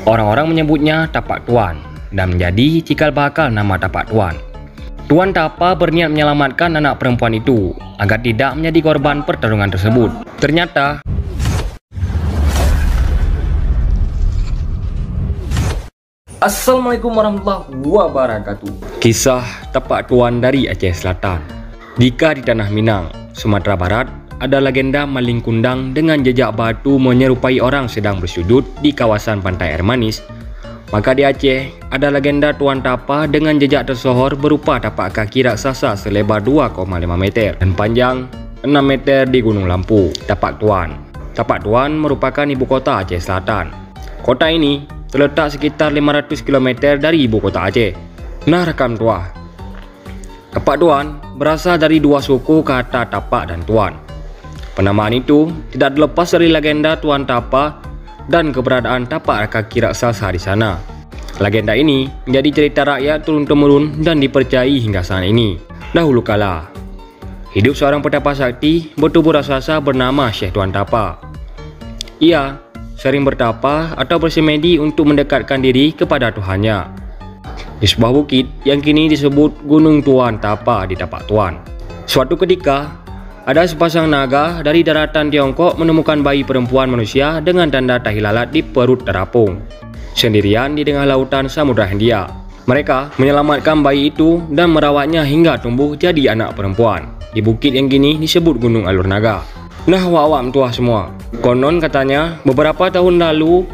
Orang-orang menyebutnya Tapak Tuan dan menjadi cikal bakal nama Tapak Tuan. Tuan Tapa berniat menyelamatkan anak perempuan itu agar tidak menjadi korban pertarungan tersebut. Ternyata Assalamualaikum warahmatullahi wabarakatuh. Kisah Tapak Tuan dari Aceh Selatan. Jika di tanah Minang, Sumatera Barat, ada legenda maling kundang dengan jejak batu menyerupai orang sedang bersujud di kawasan pantai air manis, maka di Aceh ada legenda Tuan Tapa dengan jejak tersohor berupa tapak kaki raksasa selebar 2,5 meter dan panjang 6 meter di Gunung Lampu. Tapak Tuan merupakan ibu kota Aceh Selatan. Kota ini terletak sekitar 500 km dari ibu kota Aceh. Nah, rakam tua. Tapak Tuan berasal dari dua suku kata tapak dan tuan. Penamaan itu tidak terlepas dari legenda Tuan Tapa dan keberadaan tapak kaki raksasa di sana. Legenda ini menjadi cerita rakyat turun-temurun dan dipercayai hingga saat ini. Dahulu kala, hidup seorang petapa sakti bertubuh raksasa bernama Syekh Tuan Tapa. Ia sering bertapa atau bersemedi untuk mendekatkan diri kepada Tuhannya di sebuah bukit yang kini disebut Gunung Tuan Tapa di Tapak Tuan. Suatu ketika, ada sepasang naga dari daratan Tiongkok menemukan bayi perempuan manusia dengan tanda tahi lalat di perut terapung, sendirian di tengah lautan Samudra Hindia. Mereka menyelamatkan bayi itu dan merawatnya hingga tumbuh jadi anak perempuan di bukit yang kini disebut Gunung Alur Naga. Nah, wawam tua semua. Konon katanya beberapa tahun lalu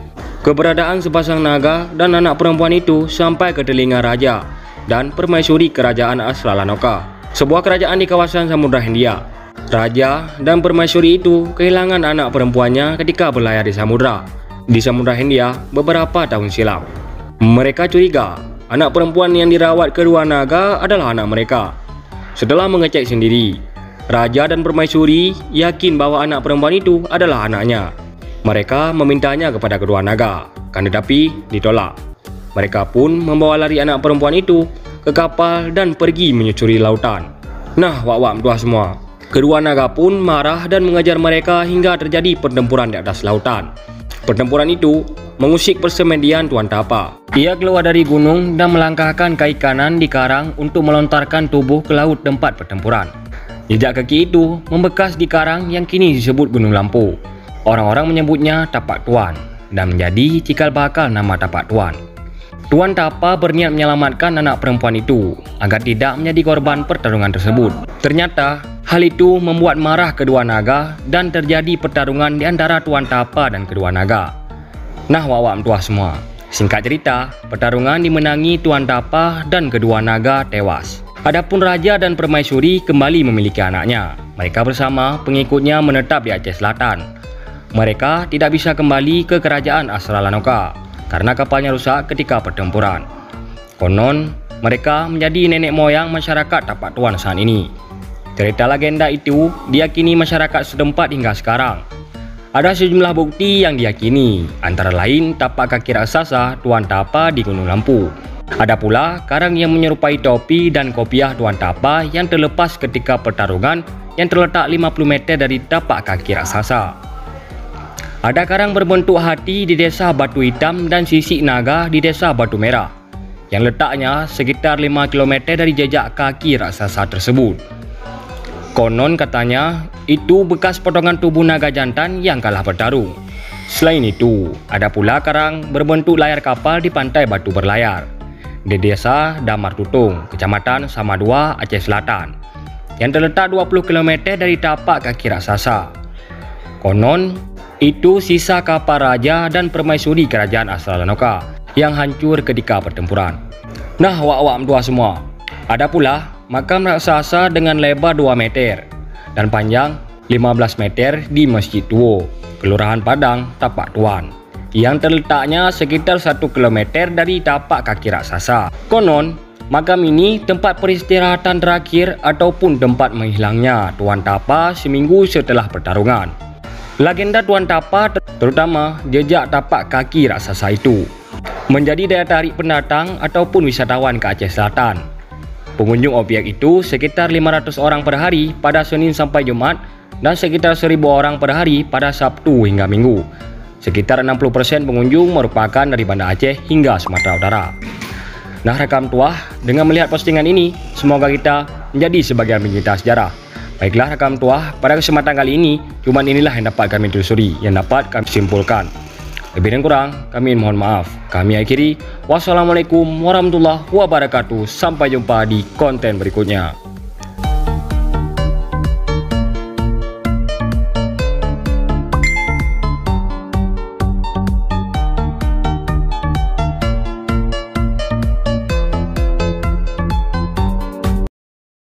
keberadaan sepasang naga dan anak perempuan itu sampai ke telinga raja dan permaisuri kerajaan Asralanoka, sebuah kerajaan di kawasan Samudra Hindia. Raja dan permaisuri itu kehilangan anak perempuannya ketika berlayar di Samudra Hindia beberapa tahun silam. Mereka curiga anak perempuan yang dirawat kedua naga adalah anak mereka. Setelah mengecek sendiri, raja dan permaisuri yakin bahwa anak perempuan itu adalah anaknya. Mereka memintanya kepada kedua naga, kan tetapi ditolak. Mereka pun membawa lari anak perempuan itu ke kapal dan pergi menyusuri lautan. Nah, wak-wak tua semua, kedua naga pun marah dan mengejar mereka hingga terjadi pertempuran di atas lautan. Pertempuran itu mengusik persemedian Tuan Tapa. Ia keluar dari gunung dan melangkahkan kaki kanan di karang untuk melontarkan tubuh ke laut tempat pertempuran. Jejak kaki itu membekas di karang yang kini disebut Gunung Lampu. Orang-orang menyebutnya Tapak Tuan dan menjadi cikal bakal nama Tapak Tuan. Tuan Tapa berniat menyelamatkan anak perempuan itu agar tidak menjadi korban pertarungan tersebut. Ternyata hal itu membuat marah kedua naga dan terjadi pertarungan di antara Tuan Tapa dan kedua naga. Nah, wawam tua semua, singkat cerita, pertarungan dimenangi Tuan Tapa dan kedua naga tewas. Adapun raja dan permaisuri kembali memiliki anaknya. Mereka bersama pengikutnya menetap di Aceh Selatan. Mereka tidak bisa kembali ke kerajaan Asralanoka karena kapalnya rusak ketika pertempuran. Konon, mereka menjadi nenek moyang masyarakat Tapak Tuan saat ini. Cerita legenda itu diyakini masyarakat setempat hingga sekarang. Ada sejumlah bukti yang diyakini, antara lain tapak kaki raksasa Tuan Tapa di Gunung Lampu. Ada pula karang yang menyerupai topi dan kopiah Tuan Tapa yang terlepas ketika pertarungan yang terletak 50 meter dari tapak kaki raksasa. Ada karang berbentuk hati di desa Batu Hitam dan sisik naga di desa Batu Merah, yang letaknya sekitar 5 km dari jejak kaki raksasa tersebut. Konon katanya itu bekas potongan tubuh naga jantan yang kalah bertarung. Selain itu, ada pula karang berbentuk layar kapal di pantai Batu Berlayar di desa Damar Tutung, Kecamatan Samadua, Aceh Selatan, yang terletak 20 km dari tapak kaki raksasa. Konon itu sisa kapal raja dan permaisuri kerajaan Asralanoka yang hancur ketika pertempuran. Nah, wak-wak tua semua, ada pula makam raksasa dengan lebar 2 meter dan panjang 15 meter di Masjid Tuo, Kelurahan Padang, Tapak Tuan, yang terletaknya sekitar 1 km dari tapak kaki raksasa. Konon, makam ini tempat peristirahatan terakhir ataupun tempat menghilangnya Tuan Tapa seminggu setelah pertarungan. Legenda Tuan Tapa, terutama jejak tapak kaki raksasa itu, menjadi daya tarik pendatang ataupun wisatawan ke Aceh Selatan. Pengunjung objek itu sekitar 500 orang per hari pada Senin sampai Jumat dan sekitar 1000 orang per hari pada Sabtu hingga Minggu. Sekitar 60% pengunjung merupakan dari Banda Aceh hingga Sumatera Utara. Nah rekam tuah, dengan melihat postingan ini, semoga kita menjadi sebagian pencinta sejarah. Baiklah rekam tuah, pada kesempatan kali ini, cuma inilah yang dapat kami telusuri, yang dapat kami simpulkan. Lebih dan kurang, kami mohon maaf. Kami akhiri, wassalamualaikum warahmatullahi wabarakatuh. Sampai jumpa di konten berikutnya.